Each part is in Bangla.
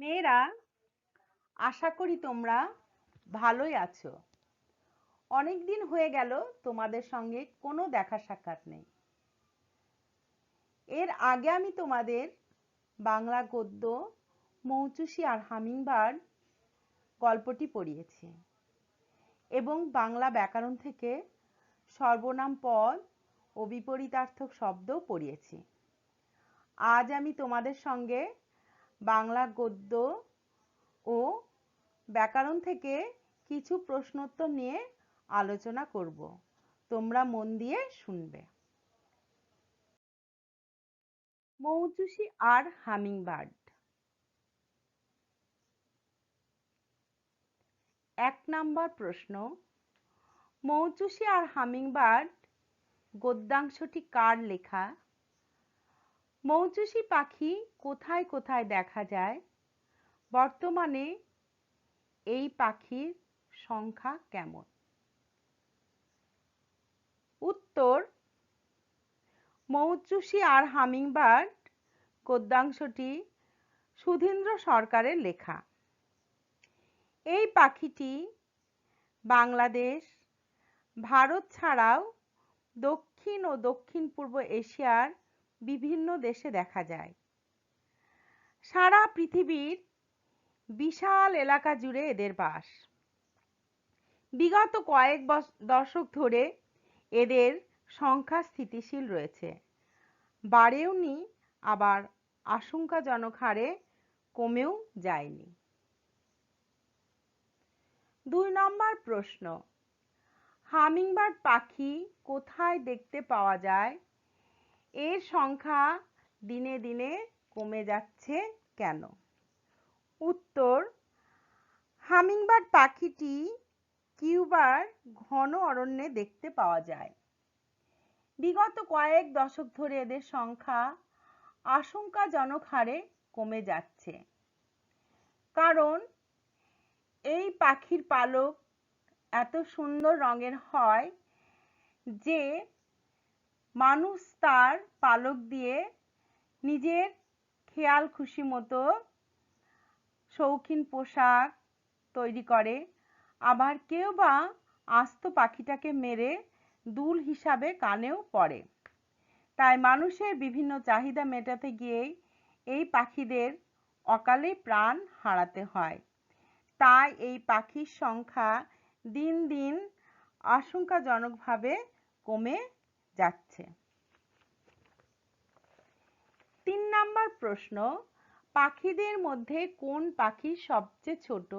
মেয়েরা, আশা করি তোমরা ভালোই আছো। অনেক দিন হয়ে গেল তোমাদের সঙ্গে কোনো দেখা সাক্ষাৎ নেই। এর আগে আমি তোমাদের বাংলা গদ্য মৌচুসি আর হামিংবার্ড গল্পটি পড়িয়েছি এবং বাংলা ব্যাকরণ থেকে সর্বনাম পদ ও বিপরীতার্থক শব্দও পড়িয়েছি। আজ আমি তোমাদের সঙ্গে বাংলা গদ্য ও ব্যাকরণ থেকে কিছু প্রশ্নোত্তর নিয়ে আলোচনা করব। তোমরা মন দিয়ে শুনবে। মৌচুসি আর হামিংবার্ড। ১ নম্বর প্রশ্ন, মৌচুসি আর হামিংবার্ড গদ্যাংশটি কার লেখা? মৌচুসি পাখি কোথায় কোথায় দেখা যায়? বর্তমানে এই পাখির সংখ্যা কেমন? উত্তর, মৌচুসি আর হামিংবার্ড গদ্যাংশটি সুধীন্দ্র সরকারের লেখা। এই পাখিটি বাংলাদেশ, ভারত ছাড়াও দক্ষিণ ও দক্ষিণ-পূর্ব এশিয়ার বিভিন্ন দেশে দেখা যায়। সারা পৃথিবীর বিশাল এলাকা জুড়ে এদের বাস। বিগত কয়েক দশক ধরে এদের সংখ্যা স্থিতিশীল রয়েছে, বাড়েওনি আবার আশঙ্কাজনক হারে কমেও যায়নি। ২ নম্বর প্রশ্ন, হামিংবার্ড পাখি কোথায় দেখতে পাওয়া যায়? এর সংখ্যা দিনে দিনে কমে যাচ্ছে কেন? উত্তর, হামিংবার্ড পাখিটি কিউবার ঘন অরণ্যে দেখতে পাওয়া যায়। বিগত কয়েক দশক ধরে এদের সংখ্যা আশঙ্কাজনক হারে কমে যাচ্ছে, কারণ এই পাখির পালক এত সুন্দর রঙের হয় যে মানুষ তার পালক দিয়ে নিজের খেয়াল খুশি মতো শৌখিন পোশাক তৈরি করে, আবার কেউ বা আস্ত পাখিটাকে মেরে দুল হিসাবে কানেও পরে। তাই মানুষের বিভিন্ন চাহিদা মেটাতে গিয়েই এই পাখিদের অকালে প্রাণ হারাতে হয়। তাই এই পাখির সংখ্যা দিন দিন আশঙ্কাজনকভাবে কমে যাচ্ছে। ৩ নম্বর প্রশ্ন, পাখিদের মধ্যে কোন পাখি সবচেয়ে ছোট?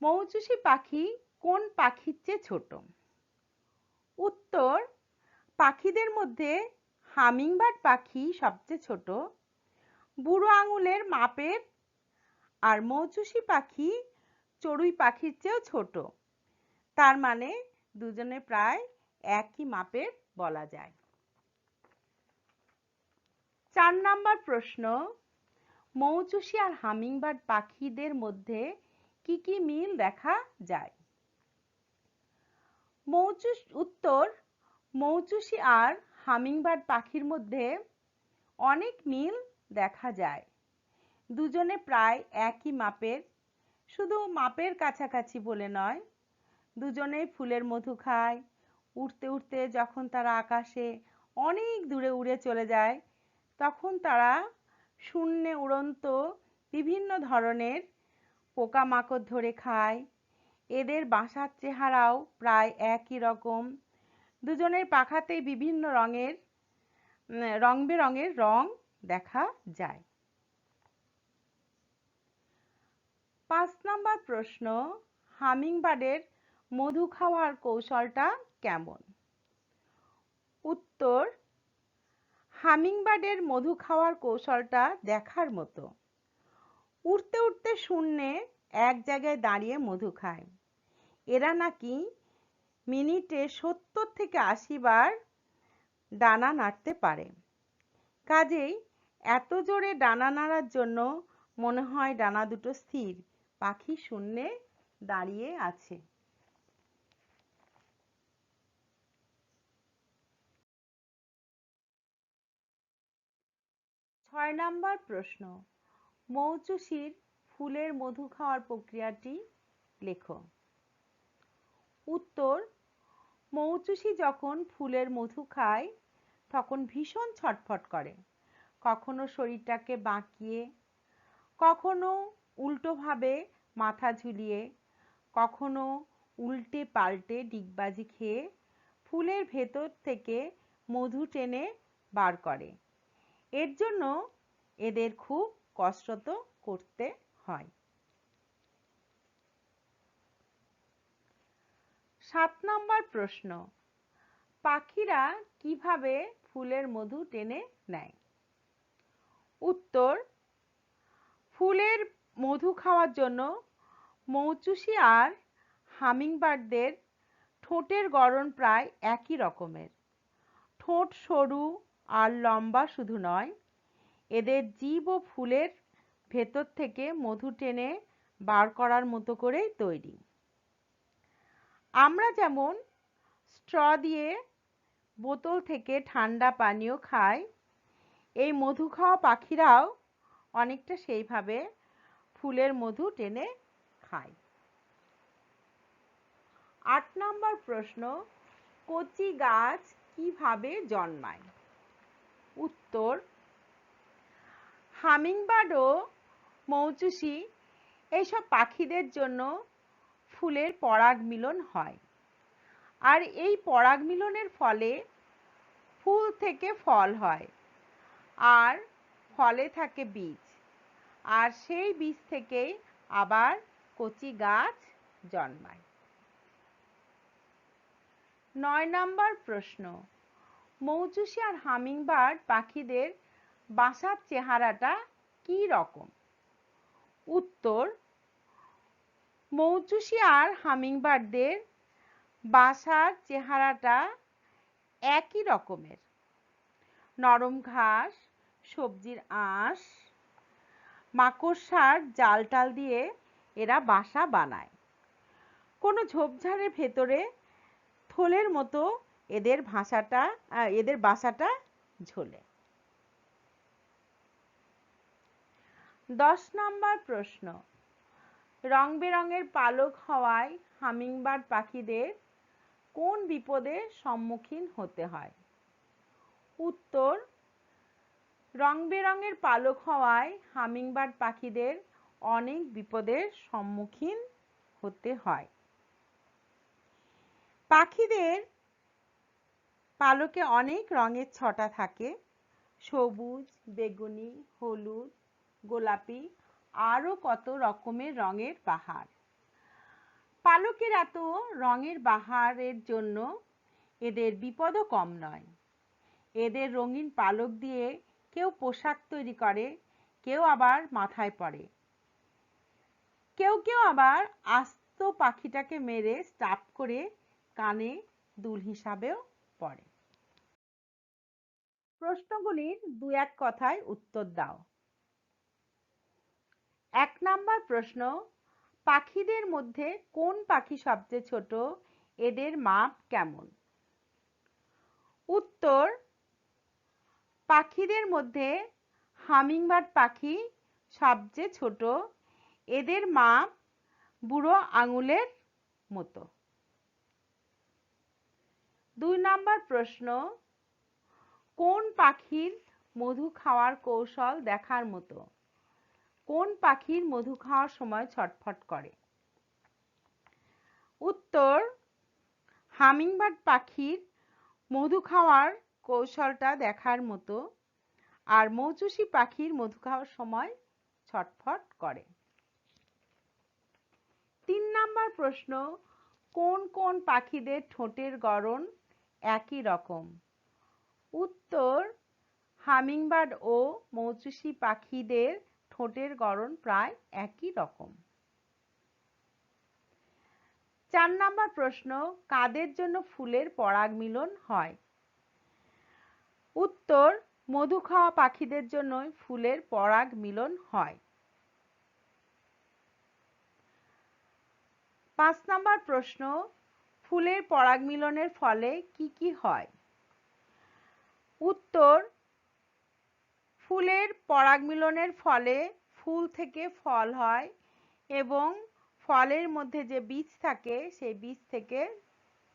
মৌচুসি পাখি কোন পাখির চেয়ে ছোট? উত্তর, পাখিদের মধ্যে হামিংবার্ড পাখি সবচেয়ে ছোট, বুড়ো আঙুলের মাপের, আর মৌচুসি পাখি চড়ুই পাখির চেয়েও ছোট। তার মানে দুজনে প্রায় একই মাপের বলা যায়। ৪ নম্বর প্রশ্ন, মৌচুসি আর হামিংবার্ড পাখিদের মধ্যে কি কি মিল দেখা যায়? উত্তর, মৌচুসি আর হামিংবার্ড পাখির মধ্যে অনেক মিল দেখা যায়। দুজনে প্রায় একই মাপের, শুধু মাপের কাছাকাছি বলে নয়, দুজনেই ফুলের মধু খায়। উড়তে উড়তে যখন তারা আকাশে অনেক দূরে উড়ে চলে যায়, তখন তারা শূন্যে উড়ন্ত বিভিন্ন ধরনের পোকামাকড় ধরে খায়। এদের বাসার চেহারাও প্রায় একই রকম। দুজনের পাখাতেই বিভিন্ন রঙের রং বেরঙের রং দেখা যায়। ৫ নম্বর প্রশ্ন, হামিংবার্ডের মধু খাওয়ার কৌশলটা কেমন? উত্তর, হামিংবার্ডের মধু খাওয়ার কৌশলটা দেখার মতো। উড়তে উড়তে শূন্যে এক জায়গায় দাঁড়িয়ে মধু খায়। এরা নাকি মিনিটে ৭০ থেকে ৮০ বার ডানা নাড়তে পারে। কাজেই এত জোরে ডানা নাড়ার জন্য মনে হয় ডানা দুটো স্থির, পাখি শূন্যে দাঁড়িয়ে আছে। ৬ নম্বর প্রশ্ন, মৌচুষির ফুলের মধু খাওয়ার প্রক্রিয়াটি লেখো। উত্তর, মৌচুষি যখন ফুলের মধু খায় তখন ভীষণ ছটফট করে, কখনো শরীরটাকে বাঁকিয়ে, কখনো উল্টোভাবে মাথা ঝুলিয়ে, কখনো উল্টে পাল্টে ডিগবাজি খেয়ে ফুলের ভেতর থেকে মধু টেনে বার করে। এর জন্য এদের খুব কসরত করতে হয়। 7 নম্বর প্রশ্ন, পাখিরা কিভাবে ফুলের মধু টেনে নেয়? উত্তর, ফুলের মধু খাওয়ার জন্য মৌচুষি আর হামিংবার্ডদের ঠোঁটের গড়ন প্রায় একই রকমের। ঠোঁট সরু আর লম্বা শুধু নয়, এদের জিভও ফুলের ভেতর থেকে মধু টেনে বার করার মতো করেই তৈরি। আমরা যেমন স্ট্র দিয়ে বোতল থেকে ঠান্ডা পানীয় খাই, এই মধু খাওয়া পাখিরাও অনেকটা সেইভাবে ফুলের মধু টেনে খায়। 8 নম্বর প্রশ্ন, কচি গাছ কিভাবে জন্মায়? উত্তর, হামিংবার্ড ও মৌচুষি এইসব পাখিদের জন্য ফুলের পরাগ মিলন হয়, আর এই পরাগ মিলনের ফলে ফুল থেকে ফল হয়, আর ফলে থাকে বীজ, আর সেই বীজ থেকেই আবার কচি গাছ জন্মায়। 9 নম্বর প্রশ্ন, মৌচুষি আর হামিংবার্ড পাখিদের বাসার চেহারাটা কি রকম? উত্তর, মৌচুষি আর হামিংবার্ডদের বাসার চেহারাটা একই রকমের। নরম ঘাস, সবজির আঁশ, মাকড়সার জাল টাল দিয়ে এরা বাসা বানায়। কোনো ঝোপঝাড়ের ভেতরে থলের মতো এদের বাসাটা ঝোলে। 10 নম্বর প্রশ্ন, রং বেরঙের পালক হওয়ায় হামিংবার্ড পাখিদের কোন বিপদের সম্মুখীন হতে হয়? উত্তর, রং বেরঙের পালক হওয়ায় হামিংবার্ড পাখিদের অনেক বিপদের সম্মুখীন হতে হয়। পাখিদের পালকে অনেক রঙের ছটা থাকে, সবুজ, বেগুনি, হলুদ, গোলাপি, আরো কত রকমের রঙের বাহার। পালকের এত রঙের বাহারের জন্য এদের বিপদও কম নয়। এদের রঙিন পালক দিয়ে কেউ পোশাক তৈরি করে, কেউ আবার মাথায় পরে, কেউ কেউ আবার আস্ত পাখিটাকে মেরে স্টাফ করে কানে দুল হিসাবেও পরে। প্রশ্নগুলির 2-1 কথায় উত্তর দাও। 1 নম্বর প্রশ্ন, পাখিদের মধ্যে কোন পাখি সবচেয়ে ছোট? এদের মাপ কেমন? উত্তর, পাখিদের মধ্যে হামিংবার্ড পাখি সবচেয়ে ছোট, এদের মাপ বুড়ো আঙুলের মতো। 2 নম্বর প্রশ্ন, কোন পাখির মধু খাওয়ার কৌশল দেখার মতো? কোন পাখির মধু খাওয়ার সময় ছটফট করে? উত্তর, হামিংবার্ড পাখির মধু খাওয়ার কৌশলটা দেখার মতো, আর মৌচুষি পাখির মধু খাওয়ার সময় ছটফট করে। 3 নম্বর প্রশ্ন, কোন কোন পাখিদের ঠোঁটের গড়ন একই রকম? উত্তর, হামিংবার্ড ও মৌচুষি পাখিদের ঠোঁটের গড়ন প্রায় একই রকম। 4 নম্বর প্রশ্ন, কাদের জন্য ফুলের পরাগ মিলন হয়? উত্তর, মধু খাওয়া পাখিদের জন্যই ফুলের পরাগ মিলন হয়। 5 নম্বর প্রশ্ন, ফুলের পরাগ মিলনের ফলে কি কি হয়? উত্তর, ফুলের পরাগ মিলনের ফলে ফুল ফুল থেকে ফল হয় এবং ফলের মধ্যে যে বীজ থাকে সেই বীজ থেকে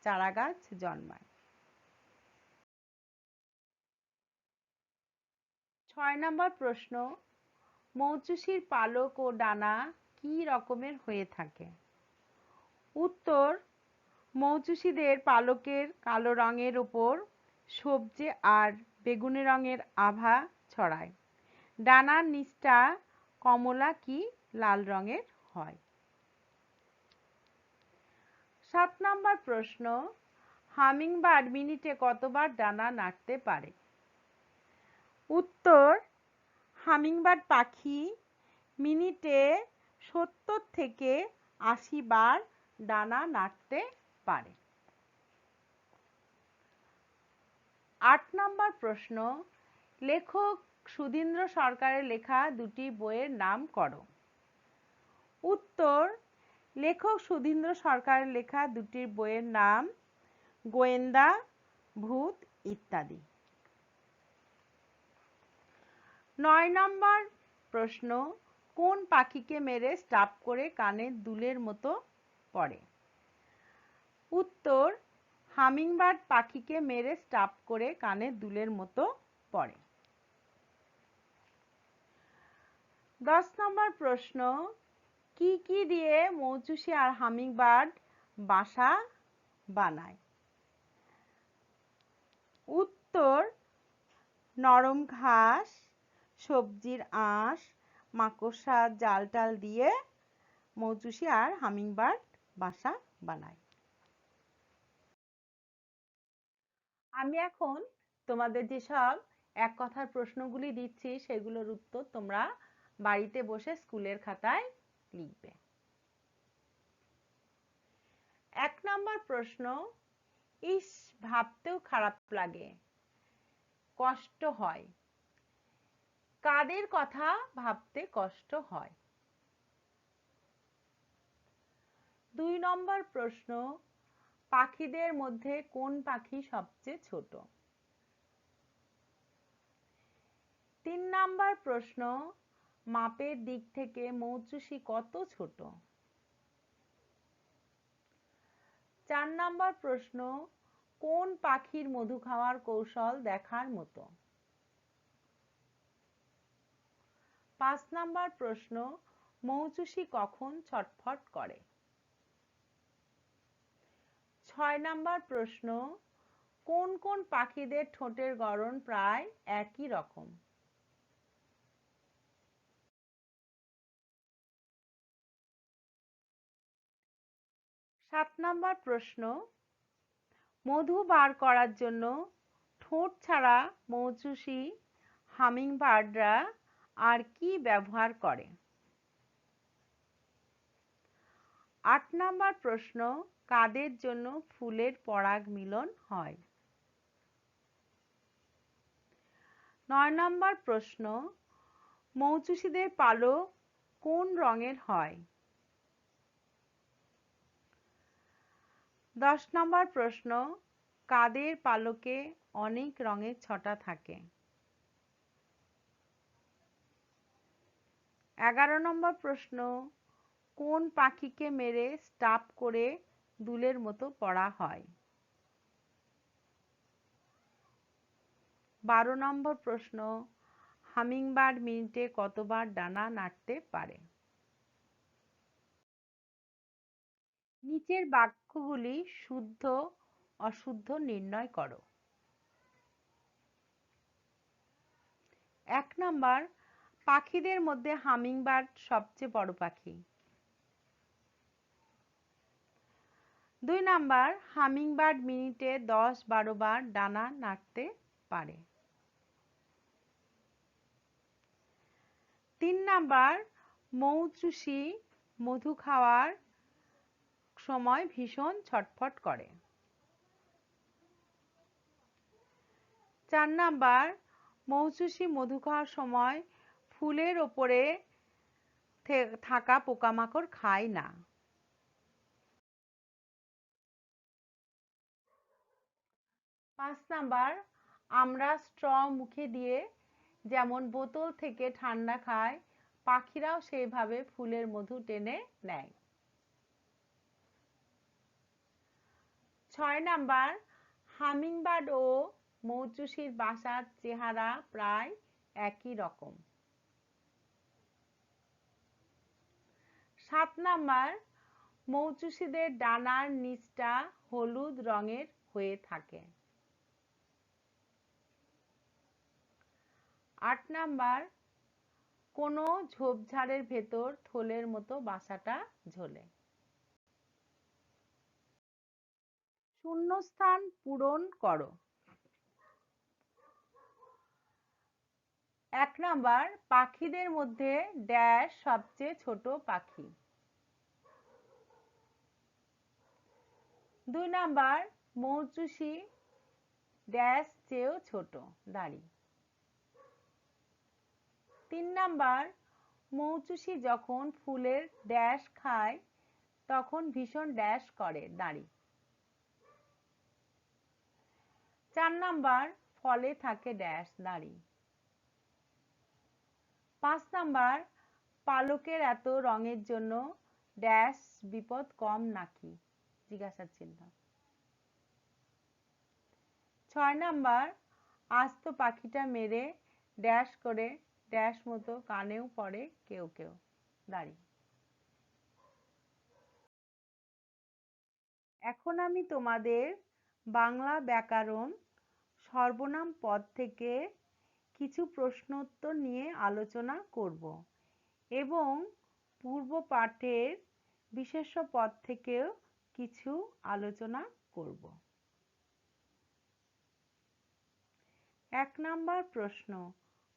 চারা গাছ জন্মায়। 6 নম্বর প্রশ্ন, মৌচুসির পালক ও ডানা কি রকমের হয়ে থাকে? উত্তর, মৌচুসিদের পালকের কালো রঙের উপর সবজে আর বেগুনি রঙের আভা ছড়ায়। ডানার নিচটা কমলা কি লাল রঙের হয়। 7 নম্বর প্রশ্ন, হামিংবার্ড মিনিটে কতবার ডানা নাড়তে পারে? উত্তর, হামিংবার্ড পাখি মিনিটে 70 থেকে 80 বার ডানা নাড়তে পারে। 8 নম্বর প্রশ্ন, লেখক সুধীন্দ্র সরকারের লেখা দুটি বইয়ের নাম করো। উত্তর, লেখক সুধীন্দ্র সরকারের লেখা দুটি বইয়ের নাম গোয়েন্দা, ভূত ইত্যাদি। 9 নম্বর প্রশ্ন, কোন পাখিকে মেরে স্টাফ করে কানের দুলের মতো পড়ে? উত্তর, হামিংবার্ড পাখিকে মেরে স্টাফ করে কানের দুলের মতো পড়ে। 10 নম্বর প্রশ্ন, কি কি দিয়ে মৌচুসি আর হামিংবার্ড বাসা বানায়? উত্তর, নরম ঘাস, সবজির আঁশ, মাকড়সার জাল টাল দিয়ে মৌচুসি আর হামিংবার্ড বাসা বানায়। আমি এখন তোমাদের যেসব এক কথার প্রশ্নগুলি দিচ্ছি সেগুলোর উত্তর তোমরা বাড়িতে বসে স্কুলের খাতায় লিখবে। 1 নম্বর প্রশ্ন, ইস ভাবতেও খারাপ লাগে, কষ্ট হয়। কাদের কথা ভাবতে কষ্ট হয়? 2 নম্বর প্রশ্ন, পাখিদের মধ্যে কোন পাখি সবচেয়ে ছোট? 3 নম্বর প্রশ্ন, মাপের দিক থেকে মৌচুসি কত ছোট? 4 নম্বর প্রশ্ন, কোন পাখির মধু খাওয়ার কৌশল দেখার মতো? 5 নম্বর প্রশ্ন, মৌচুসি কখন ছটফট করে? 6 নম্বর প্রশ্ন, কোন কোন পাখিদের ঠোঁটের গড়ন প্রায় একই রকম? 7 নম্বর প্রশ্ন, মধু বার করার জন্য ঠোঁট ছাড়া মৌচুসি হামিংবার্ডরা আর কি ব্যবহার করে? 8 নম্বর প্রশ্ন, কাদের জন্য ফুলের পরাগ মিলন হয়? 9 নম্বর প্রশ্ন, মৌচুসিদের পালক কোন রঙের হয়? 10 নম্বর প্রশ্ন, কাদের পালকে অনেক রঙের ছটা থাকে? 11 নম্বর প্রশ্ন, কোন পাখিকে মেরে স্টাফ করে দুলের মতো পড়া হয়? 12 নম্বর প্রশ্ন, হামিংবার্ড মিনিটে কতবার ডানা নাড়তে পারে? নিচের বাক্যগুলি শুদ্ধ অশুদ্ধ নির্ণয় করো। 1 নম্বর, পাখিদের মধ্যে হামিংবার্ড সবচেয়ে বড় পাখি। 2 নম্বর, হামিংবার্ড মিনিটে 10-12 বার ডানা নাড়তে পারে। 3 নম্বর, মৌচুসি মধু খাওয়ার সময় ভীষণ ছটফট করে। 4 নম্বর, মৌচুসি মধু খাওয়ার সময় ফুলের ওপরে থাকা পোকামাকড় খায় না। 5 নাম্বার, আমরা স্ট্র মুখে দিয়ে যেমন বোতল থেকে ঠান্ডা খাই পাখিরাও সেইভাবে ফুলের মধু টেনে নেয়। 6 নাম্বার, হামিংবার্ড ও মৌচুসির বাসার চেহারা প্রায় একই রকম। 7 নাম্বার, মৌচুসিদের ডানার নিচটা হলুদ রঙের হয়ে থাকে। 8 নাম্বার, কোনো ঝোপঝাড়ের ভেতর থলের মতো বাসাটা ঝোলে। শূন্যস্থান পূরণ করো। 1 নাম্বার, পাখিদের মধ্যে ড্যাশ সবচেয়ে ছোট পাখি। 2 নাম্বার, মৌচুসি ড্যাশ চেয়েও ছোট, দাড়ি। 3 নাম্বার, মৌচুসি যখন ফুলের ড্যাশ খায় তখন ভীষণ ড্যাশ করে, দাড়ি। 4 নাম্বার, ফলে থাকে ড্যাশ, দাড়ি। 5 নাম্বার, পালকের এত রঙের জন্য ড্যাশ বিপদ কম নাকি, জিজ্ঞাসার চিহ্ন। 6 নাম্বার, আস্ত পাখিটা মেরে ড্যাশ করে ড্যাশ মতো কানেও পড়ে কেউ কেউ, দাড়ি। এখন আমি তোমাদের বাংলা ব্যাকরণ সর্বনাম পদ থেকে কিছু প্রশ্নোত্তর নিয়ে আলোচনা করব এবং পূর্ব পাঠের বিশেষ্য পদ থেকেও কিছু আলোচনা করব। 1 নাম্বার প্রশ্ন,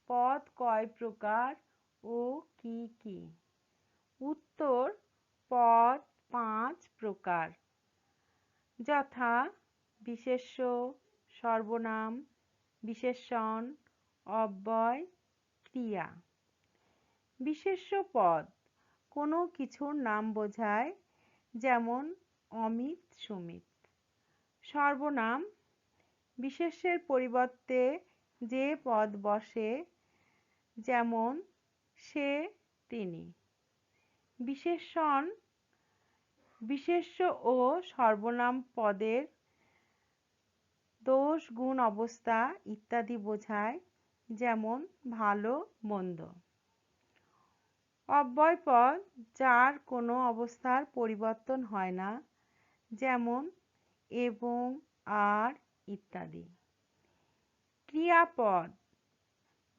পদ কয় প্রকার ও কি কি? উত্তর, পদ 5 প্রকার, যথা বিশেষ্য, সর্বনাম, বিশেষণ, অব্যয়, ক্রিয়া। বিশেষ্য পদ কোনো কিছুর নাম বোঝায়, যেমন অমিত, সুমিত। সর্বনাম বিশেষ্যের পরিবর্তে যে পদ বসে, যেমন সে, তিনি। বিশেষণ বিশেষ্য ও সর্বনাম পদের দোষ, গুণ, অবস্থা ইত্যাদি বোঝায়, যেমন ভালো, মন্দ। অব্যয় পদ যার কোনো অবস্থার পরিবর্তন হয় না, যেমন এবং, আর ইত্যাদি। ক্রিয়াপদ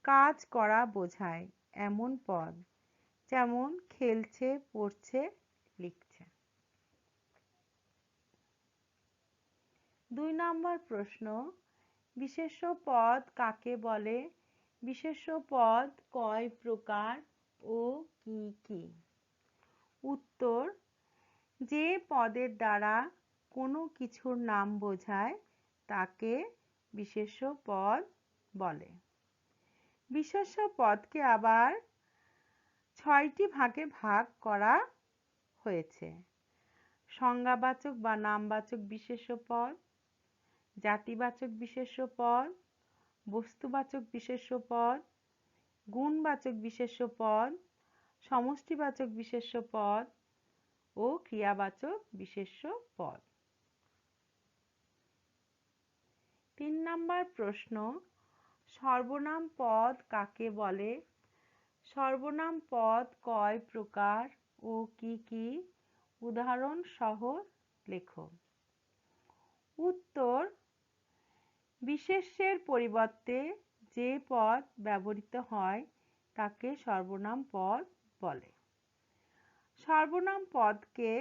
কাজ করা বোঝায় এমন পদ, যেমন খেলছে, পড়ছে, লিখছে। 2 নম্বর প্রশ্ন, বিশেষ্য পদ কাকে বলে? বিশেষ্য পদ কয় প্রকার ও কি কি? উত্তর, যে পদের দ্বারা কোনো কিছুর নাম বোঝায় তাকে বিশেষ্য পদ বলে। বিশেষ্য পদকে আবার 6টি ভাগে ভাগ করা হয়েছে। সংজ্ঞাবাচক বা নামবাচক বিশেষ্য পদ, জাতিবাচক বিশেষ্য পদ, বস্তুবাচক বিশেষ্য পদ, গুণবাচক বিশেষ্য পদ, সমষ্টিবাচক বিশেষ্য পদ ও ক্রিয়াবাচক বিশেষ্য পদ। 3 নম্বর প্রশ্ন, সর্বনাম পদ কাকে বলে? সর্বনাম পদ কয় প্রকার ও কি কি? উদাহরণ সহ লেখো। উত্তর, বিশেষ্যের পরিবর্তে যে পদ ব্যবহৃত হয় তাকে সর্বনাম পদ বলে। সর্বনাম পদকে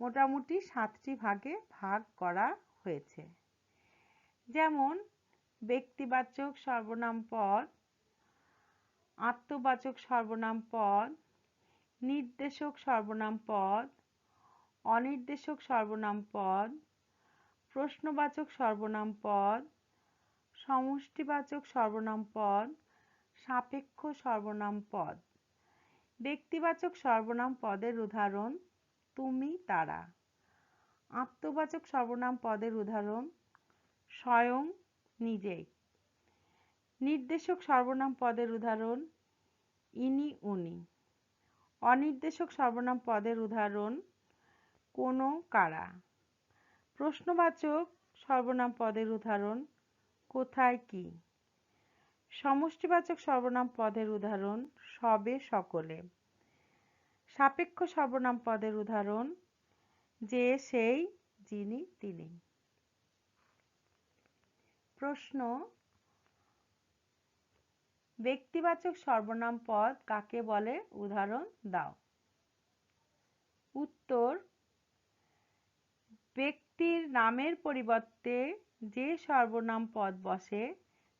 মোটামুটি 7টি ভাগে ভাগ করা হয়েছে, যেমন ব্যক্তিবাচক সর্বনাম পদ, আত্মবাচক সর্বনাম পদ, নির্দেশক সর্বনাম পদ, অনির্দেশক সর্বনাম পদ, প্রশ্নবাচক সর্বনাম পদ, সমষ্টিবাচক সর্বনাম পদ, সাপেক্ষ সর্বনাম পদ। ব্যক্তিবাচক সর্বনাম পদের উদাহরণ তুমি, তারা। আত্মবাচক সর্বনাম পদের উদাহরণ স্বয়ং, নিজেই। নির্দেশক সর্বনাম পদের উদাহরণ ইনি, উনি। অনির্দেশক সর্বনাম পদের উদাহরণ কোন কারা। প্রশ্নবাচক সর্বনাম পদের উদাহরণ কোথায় কি। সমষ্টিবাচক সর্বনাম পদের উদাহরণ সবে সকলে। সাপেক্ষ সর্বনাম পদের উদাহরণ যে সেই যিনি তিনি। প্রশ্ন ব্যক্তিবাচক সর্বনাম পদ কাকে বলে উদাহরণ দাও। উত্তর ব্যক্তির নামের পরিবর্তে যে সর্বনাম পদ বসে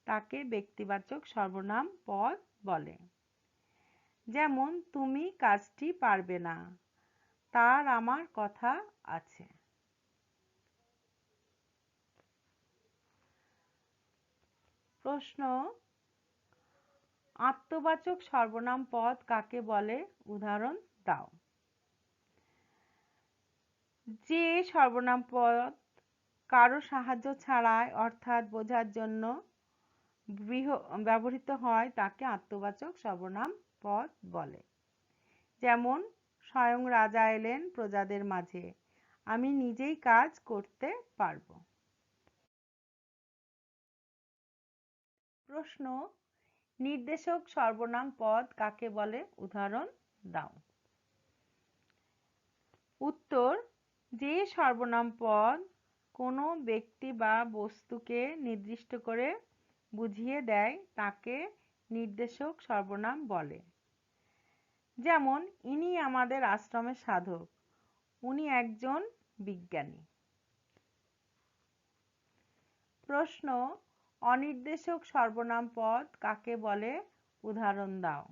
তাকে ব্যক্তিবাচক সর্বনাম পদ বলে। যেমন তুমি কাজটি পারবে না, তার আমার কথা আছে। প্রশ্ন আত্মবাচক সর্বনাম পদ কাকে বলে উদাহরণ দাও। যে সর্বনাম পদ কারো সাহায্য ছাড়াই অর্থাৎ বোঝার জন্য ব্যবহৃত হয় তাকে আত্মবাচক সর্বনাম পদ বলে। যেমন স্বয়ং রাজা এলেন প্রজাদের মাঝে, আমি নিজেই কাজ করতে পারব। প্রশ্ন নির্দেশক সর্বনাম পদ কাকে বলে উদাহরণ দাও। উত্তর যে সর্বনাম পদ কোনো ব্যক্তি বা বস্তুকে নির্দিষ্ট করে বুঝিয়ে দেয় তাকে নির্দেশক সর্বনাম বলে। যেমন ইনি আমাদের আশ্রমের সাধক, উনি একজন বিজ্ঞানী। প্রশ্ন অনির্দেশক সর্বনাম পদ কাকে বলে উদাহরণ দাও।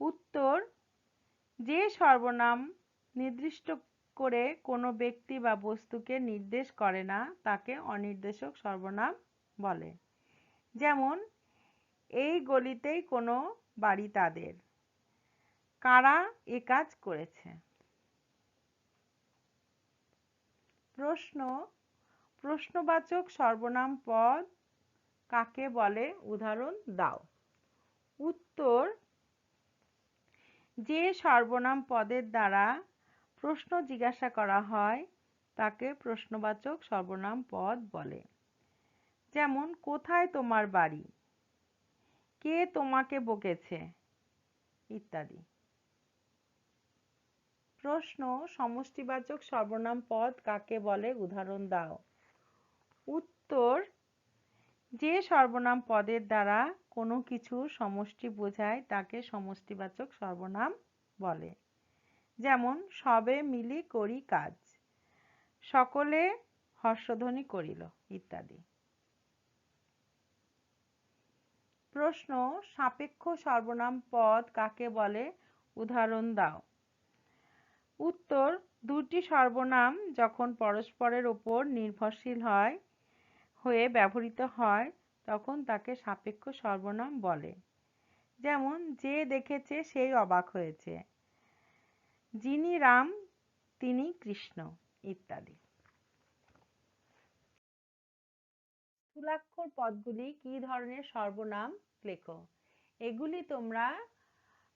উত্তর যে সর্বনাম নির্দিষ্ট করে কোনো ব্যক্তি বা বস্তুকে নির্দেশ করে না তাকে অনির্দেশক সর্বনাম বলে। যেমন এই গলিতেই কোনো বাড়ি তাদের, কারা এ কাজ করেছে। প্রশ্ন প্রশ্নবাচক সর্বনাম পদ কাকে বলে উদাহরণ দাও। উত্তর যে সর্বনাম পদের দ্বারা প্রশ্ন জিজ্ঞাসা করা হয় তাকে প্রশ্নবাচক সর্বনাম পদ বলে। যেমন কোথায় তোমার বাড়ি, কে তোমাকে বকেছে ইত্যাদি। প্রশ্ন সমষ্টিবাচক সর্বনাম পদ কাকে বলে উদাহরণ দাও। উত্তর যে সর্বনাম পদের দ্বারা কোনো কিছুর সমষ্টি বোঝায় তাকে সমষ্টিবাচক সর্বনাম বলে। যেমন সবে মিলি করি কাজ, সকলে হর্ষধ্বনি করিল ইত্যাদি। প্রশ্ন সাপেক্ষ সর্বনাম পদ কাকে বলে উদাহরণ দাও। উত্তর দুটি সর্বনাম যখন পরস্পরের উপর নির্ভরশীল হয়ে ব্যবহৃত হয় তখন তাকে সাপেক্ষ সর্বনাম বলে। যেমন যে দেখেছে সেই অবাক হয়েছে, যিনি রাম তিনি কৃষ্ণ ইত্যাদি। স্থূলাক্ষর পদগুলি কি ধরনের সর্বনাম লেখো। এগুলি তোমরা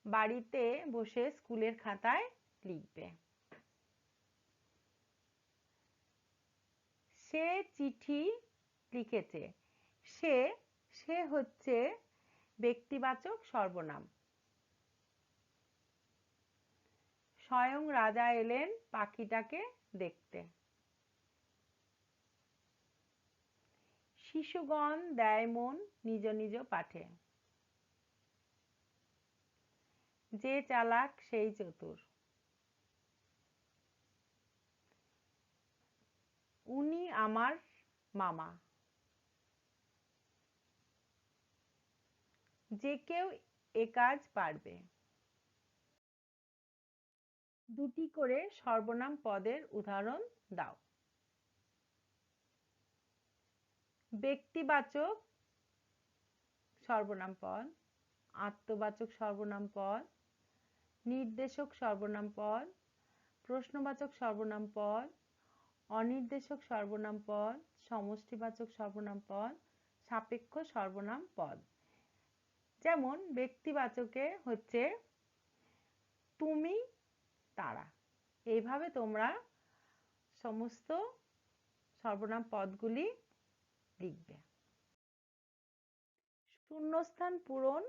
বাড়িতে বসে স্কুলের খাতায় লিখবে। সে চিঠি লিখেছে, সে হচ্ছে ব্যক্তিবাচক সর্বনাম। স্বয়ং রাজা এলেন পাখিটাকে দেখতে। শিশুগণ দেয় মন নিজ নিজ পাঠে। যে চালাক সেই চতুর। উনি আমার মামা। যে কেউ এ কাজ পারবে। দুটি করে সর্বনাম পদের উদাহরণ দাও। ব্যক্তিবাচক সর্বনাম পদ, আত্মবাচক সর্বনাম পদ, নির্দেশক সর্বনাম পদ, প্রশ্নবাচক সর্বনাম পদ, অনির্দেশক সর্বনাম পদ, সমষ্টিবাচক সর্বনাম পদ, সাপেক্ষ সর্বনাম পদ। যেমন ব্যক্তিবাচকে হচ্ছে তুমি, তারা। এইভাবে তোমরা সমস্ত সর্বনাম পদগুলি লিখবে। শূন্যস্থান পূরণ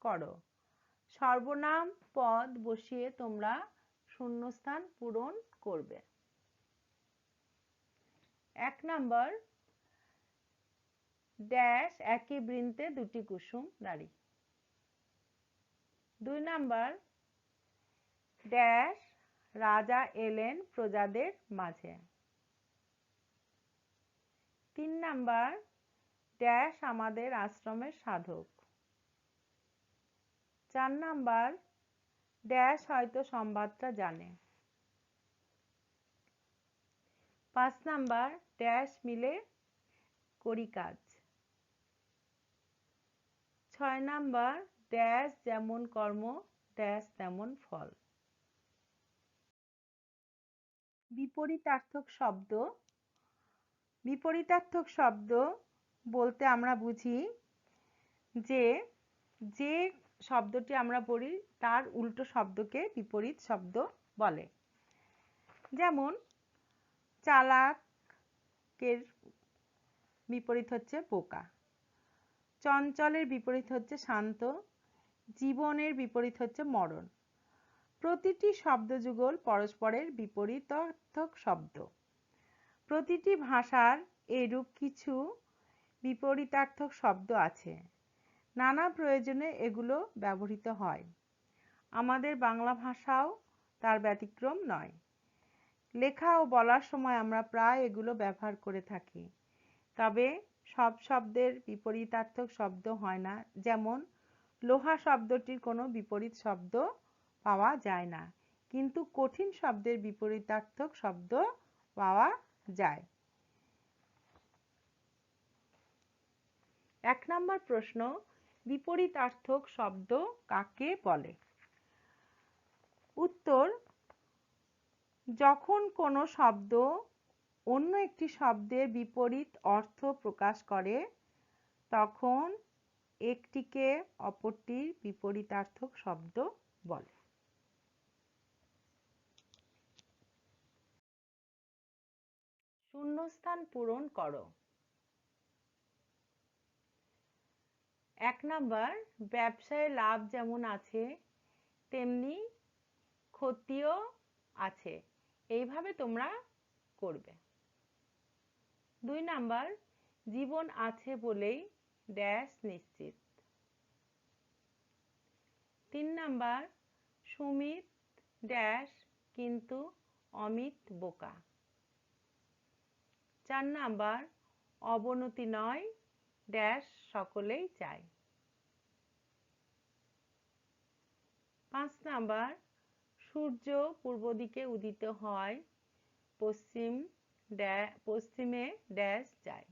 করো। সর্বনাম পদ বসিয়ে তোমরা শূন্যস্থান পূরণ করবে। 1 নাম্বার, ড্যাশ একই বৃন্তে দুটি কুসুম নারী। 2 নাম্বার, ড্যাশ রাজা এলেন প্রজাদের মাঝে। 3 নাম্বার, ড্যাশ আমাদের আশ্রমের সাধক। 4 নাম্বার, ড্যাশ হয়তো সংবাদটা জানে। 5 নাম্বার, ড্যাশ মিলে করি কাজ। 6 নাম্বার, ড্যাশ যেমন কর্ম ড্যাশ তেমন ফল। বিপরীতার্থক শব্দ। বিপরীতার্থক শব্দ বলতে আমরা বুঝি যে যে শব্দটি আমরা পড়ি তার উল্টো শব্দকে বিপরীত শব্দ বলে। যেমন চালাকের বিপরীত হচ্ছে বোকা, চঞ্চলের বিপরীত হচ্ছে শান্ত, জীবনের বিপরীত হচ্ছে মরণ। প্রতিটি শব্দযুগল পরস্পরের বিপরীতার্থক শব্দ। প্রতিটি ভাষার এরূপ কিছু বিপরীতার্থক শব্দ আছে। নানা প্রয়োজনে এগুলো ব্যবহৃত হয়। আমাদের বাংলা ভাষাও তার ব্যতিক্রম নয়। লেখা ও বলার সময় আমরা প্রায় এগুলো ব্যবহার করে থাকি। তবে সব শব্দের বিপরীতার্থক শব্দ হয় না। যেমন লোহা শব্দটির কোনো বিপরীত শব্দ পাওয়া যায় না, কিন্তু কঠিন শব্দের বিপরীতার্থক শব্দ পাওয়া যায়। 1 নম্বর প্রশ্ন, বিপরীতার্থক শব্দ কাকে বলে? উত্তর, যখন কোনো শব্দ অন্য একটি শব্দের বিপরীত অর্থ প্রকাশ করে তখন একটিকে অপরটির বিপরীতার্থক শব্দ বলে। শূন্যস্থান পূরণ করো। 1 নাম্বার, ব্যবসায় লাভ যেমন আছে তেমনি ক্ষতিও আছে। এইভাবে তোমরা করবে। 2 নাম্বার, জীবন আছে বলেই ড্যাশ নিশ্চিত। 3 নাম্বার, সুমিত ড্যাশ কিন্তু অমিত বোকা। 4 নাম্বার, অবনতি নয় ড্যাশ সকলেই চায়। 5 নাম্বার, সূর্য পূর্ব দিকে উদিত হয় পশ্চিমে ড্যাশ যায়।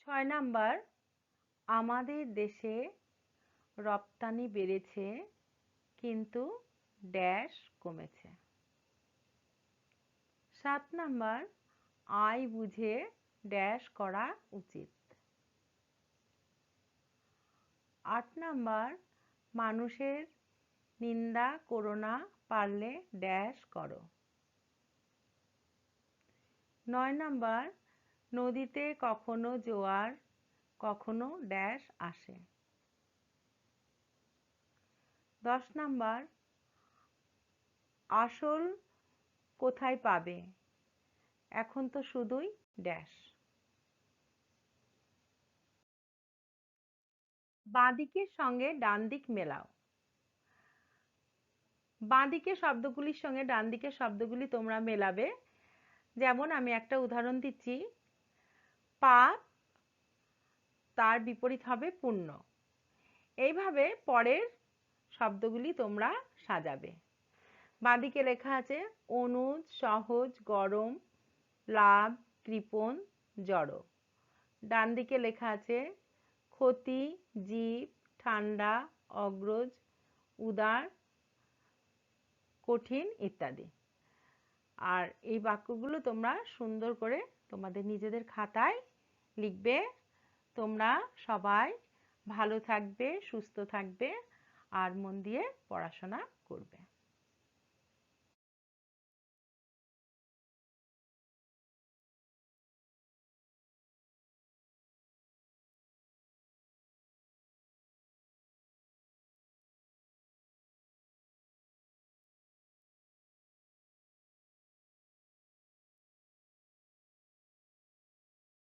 6 নাম্বার, আমাদের দেশে রপ্তানি বেড়েছে কিন্তু ড্যাশ কমেছে। 7 নাম্বার, আয় বুঝে ড্যাশ করা উচিত। 8 নাম্বার, মানুষের নিন্দা করো না, পারলে ড্যাশ করো। 9 নাম্বার, নদীতে কখনো জোয়ার কখনো ড্যাশ আসে। 10 নাম্বার, আসল কোথায় পাবে, এখন তো শুধুই ড্যাশ। বাঁ দিকের সঙ্গে ডান দিক মেলাও। বাঁ দিকের শব্দগুলির সঙ্গে ডান দিকের শব্দগুলি তোমরা মেলাবে। যেমন আমি একটা উদাহরণ দিচ্ছি, পাপ তার বিপরীত হবে পুণ্য। এইভাবে পরের শব্দগুলি তোমরা সাজাবে। বাঁদিকে লেখা আছে অনুজ, সহজ, গরম, লাভ, কৃপণ, জড়। ডান দিকে লেখা আছে ক্ষতি, জীব, ঠান্ডা, অগ্রজ, উদার, কঠিন ইত্যাদি। আর এই বাক্যগুলো তোমরা সুন্দর করে তোমাদের নিজেদের খাতায় লিখবে। তোমরা সবাই ভালো থাকবে, সুস্থ থাকবে আর মন দিয়ে পড়াশোনা করবে।